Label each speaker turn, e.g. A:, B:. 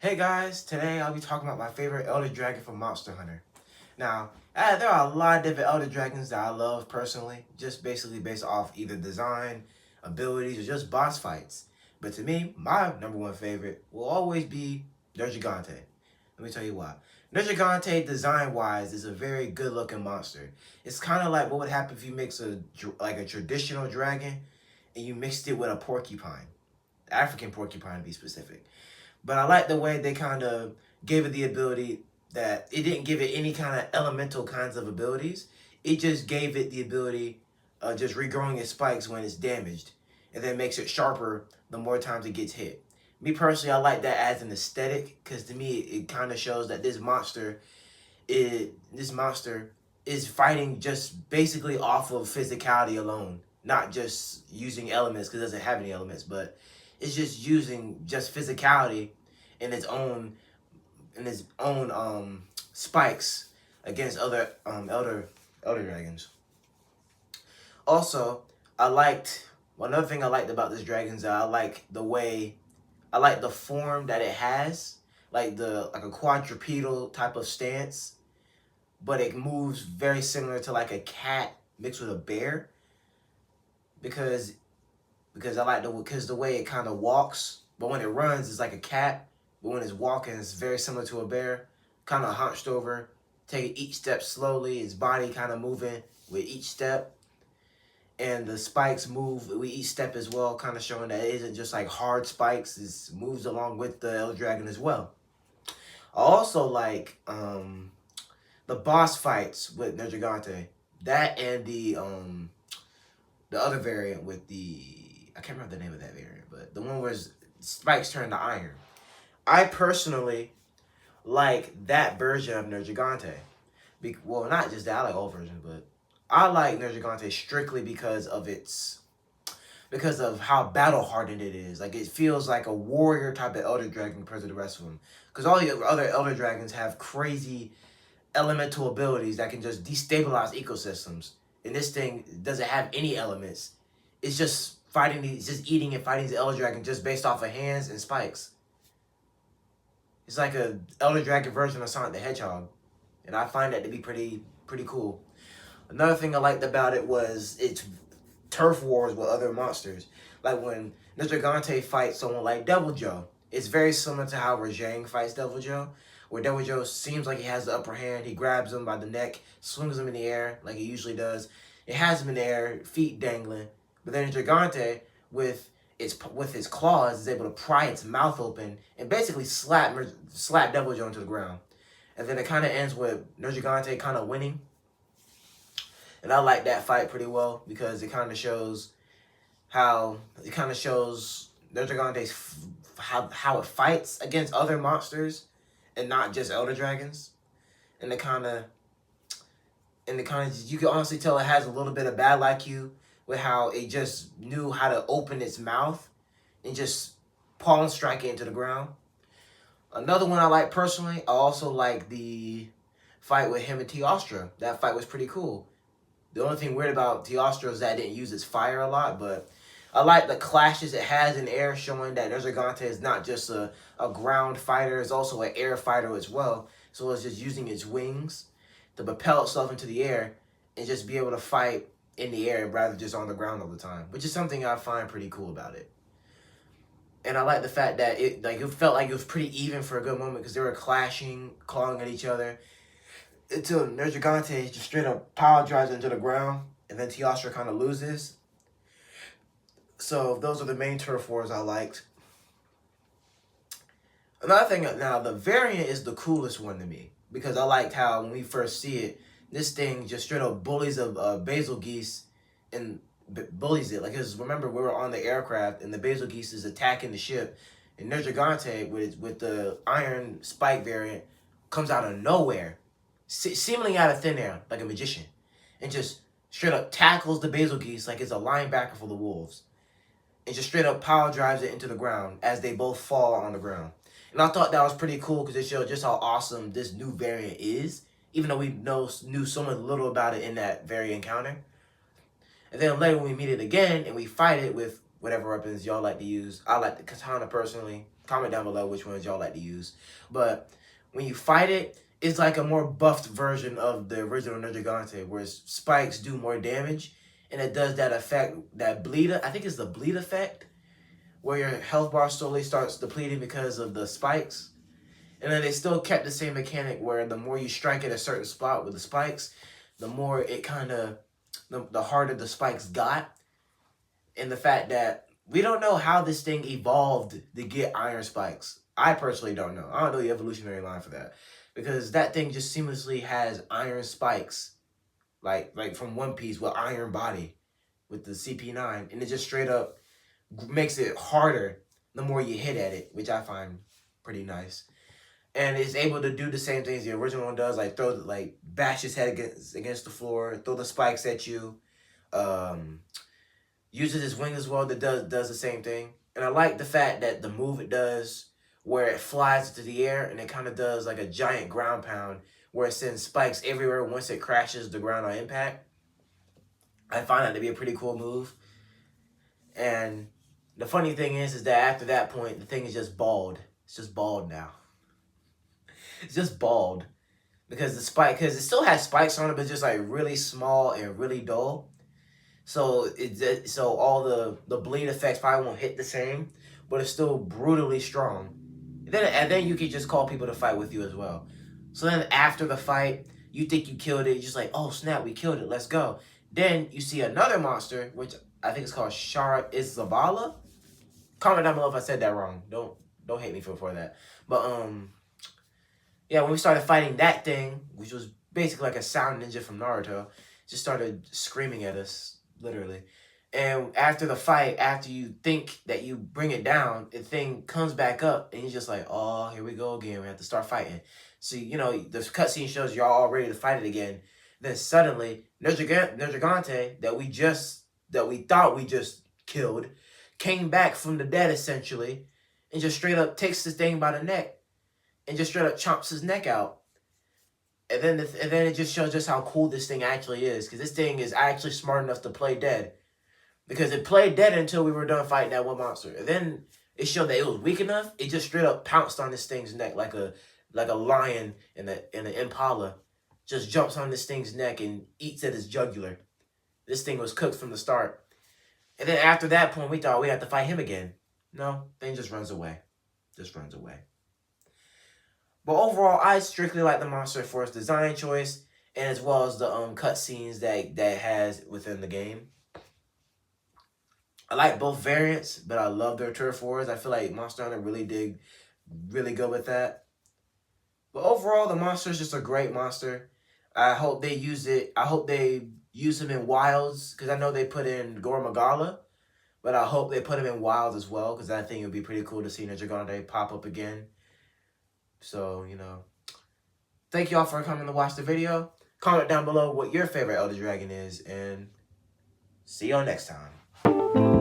A: Hey guys, today I'll be talking about my favorite Elder Dragon from Monster Hunter. Now, there are a lot of different Elder Dragons that I love personally, just basically based off either design, abilities, or just boss fights. But to me, my number one favorite will always be Nergigante. Let me tell you why. Nergigante, design-wise, is a very good-looking monster. It's kind of like what would happen if you mix a traditional dragon and you mixed it with a porcupine, African porcupine to be specific. But I like the way they kind of gave it the ability that it didn't give it any kind of elemental kinds of abilities. It just gave it the ability of just regrowing its spikes when it's damaged, and then makes it sharper the more times it gets hit. Me personally, I like that as an aesthetic because to me it kind of shows that this monster is fighting just basically off of physicality alone, not just using elements because it doesn't have any elements, but it's just using just physicality in its own spikes against other elder dragons. Also, another thing I liked about this dragon is that I like the form that it has, like a quadrupedal type of stance, but it moves very similar to like a cat mixed with a bear because because the way it kind of walks, but when it runs it's like a cat, but when it's walking it's very similar to a bear, kind of hunched over, taking each step slowly, its body kind of moving with each step, and the spikes move with each step as well, kind of showing that it isn't just like hard spikes, it moves along with the Elder Dragon as well. I also like the boss fights with Nergigante, that and the other variant with I can't remember the name of that variant, but the one where spikes turn to iron. I personally like that version of Nergigante. Well, not just that, I like all versions, but I like Nergigante strictly because of how battle hardened it is. Like it feels like a warrior type of Elder Dragon compared to the rest of them. Because all the other Elder Dragons have crazy elemental abilities that can just destabilize ecosystems. And this thing doesn't have any elements. It's just eating and fighting the Elder Dragon just based off of hands and spikes. It's like a Elder Dragon version of Sonic the Hedgehog, and I find that to be pretty cool. Another thing I liked about it was its turf wars with other monsters. Like when Nergigante fights someone like Deviljho, it's very similar to how Rajang fights Deviljho, where Deviljho seems like he has the upper hand. He grabs him by the neck, swings him in the air like he usually does. It has him in the air, feet dangling. But then Nergigante, with his claws, is able to pry its mouth open and basically slap Deviljho into the ground. And then it kind of ends with Nergigante kind of winning. And I like that fight pretty well because it kind of shows Nergigante's how it fights against other monsters and not just Elder Dragons. And you can honestly tell it has a little bit of battle IQ with how it just knew how to open its mouth and just palm strike it into the ground. Another one I like personally, I also like the fight with him and Teostra. That fight was pretty cool. The only thing weird about Teostra is that it didn't use its fire a lot, but I like the clashes it has in air, showing that Nergigante is not just a ground fighter, it's also an air fighter as well. So it's just using its wings to propel itself into the air and just be able to fight in the air rather than just on the ground all the time, which is something I find pretty cool about it. And I like the fact that it felt like it was pretty even for a good moment because they were clashing, clawing at each other, until Nergigante just straight up power drives into the ground, and then Teostra kind of loses. So those are the main turf wars I liked. Another thing, now the variant is the coolest one to me because I liked how when we first see it, this thing just straight up bullies a Bazelgeuse and bullies it. Like, remember we were on the aircraft and the Bazelgeuse is attacking the ship, and Nergigante with the iron spike variant comes out of nowhere, seemingly out of thin air, like a magician, and just straight up tackles the Bazelgeuse like it's a linebacker for the Wolves, and just straight up power drives it into the ground as they both fall on the ground. And I thought that was pretty cool because it showed just how awesome this new variant is, even though we knew so much little about it in that very encounter. And then later when we meet it again and we fight it with whatever weapons y'all like to use. I like the katana personally. Comment down below which ones y'all like to use. But when you fight it, it's like a more buffed version of the original Nergigante, where spikes do more damage, and it does that effect, that bleed. I think it's the bleed effect, where your health bar slowly starts depleting because of the spikes. And then they still kept the same mechanic where the more you strike at a certain spot with the spikes, the more it kind of, the harder the spikes got. And the fact that we don't know how this thing evolved to get iron spikes. I personally don't know. I don't know the evolutionary line for that. Because that thing just seamlessly has iron spikes. Like from One Piece with iron body. With the CP9. And it just straight up makes it harder the more you hit at it. Which I find pretty nice. And it's able to do the same things the original one does. Like bash his head against the floor. Throw the spikes at you. Uses his wing as well that does the same thing. And I like the fact that the move it does, where it flies into the air and it kind of does like a giant ground pound, where it sends spikes everywhere once it crashes the ground on impact. I find that to be a pretty cool move. And the funny thing is that after that point, the thing is just bald. It's just bald now. It's just bald. Because it still has spikes on it, but it's just like really small and really dull. So all the bleed effects probably won't hit the same, but it's still brutally strong. And then you can just call people to fight with you as well. So then after the fight, you think you killed it. You're just like, oh snap, we killed it. Let's go. Then you see another monster, which I think is called Shara Isabala. Comment down below if I said that wrong. Don't hate me for that. But yeah, when we started fighting that thing, which was basically like a sound ninja from Naruto, just started screaming at us, literally. And after the fight, after you think that you bring it down, the thing comes back up, and you're just like, oh, here we go again. We have to start fighting. So, you know, the cutscene shows you're all ready to fight it again. Then suddenly, Nergigante, that we thought we just killed, came back from the dead, essentially, and just straight up takes this thing by the neck, and just straight up chomps his neck out. And then it just shows just how cool this thing actually is, because this thing is actually smart enough to play dead. Because it played dead until we were done fighting that one monster. And then it showed that it was weak enough. It just straight up pounced on this thing's neck like a lion in an impala. Just jumps on this thing's neck and eats at its jugular. This thing was cooked from the start. And then after that point, we thought we had to fight him again. No, thing just runs away. Just runs away. But overall, I strictly like the monster for its design choice, and as well as the cutscenes that has within the game. I like both variants, but I love their turf wars. I feel like Monster Hunter really did really good with that. But overall, the monster is just a great monster. I hope they use it. I hope they use him in Wilds, because I know they put in Gore Magala, but I hope they put him in Wilds as well, because I think it would be pretty cool to see Nergigante pop up again. So, you know, thank y'all for coming to watch the video. Comment down below what your favorite Elder Dragon is, and see y'all next time.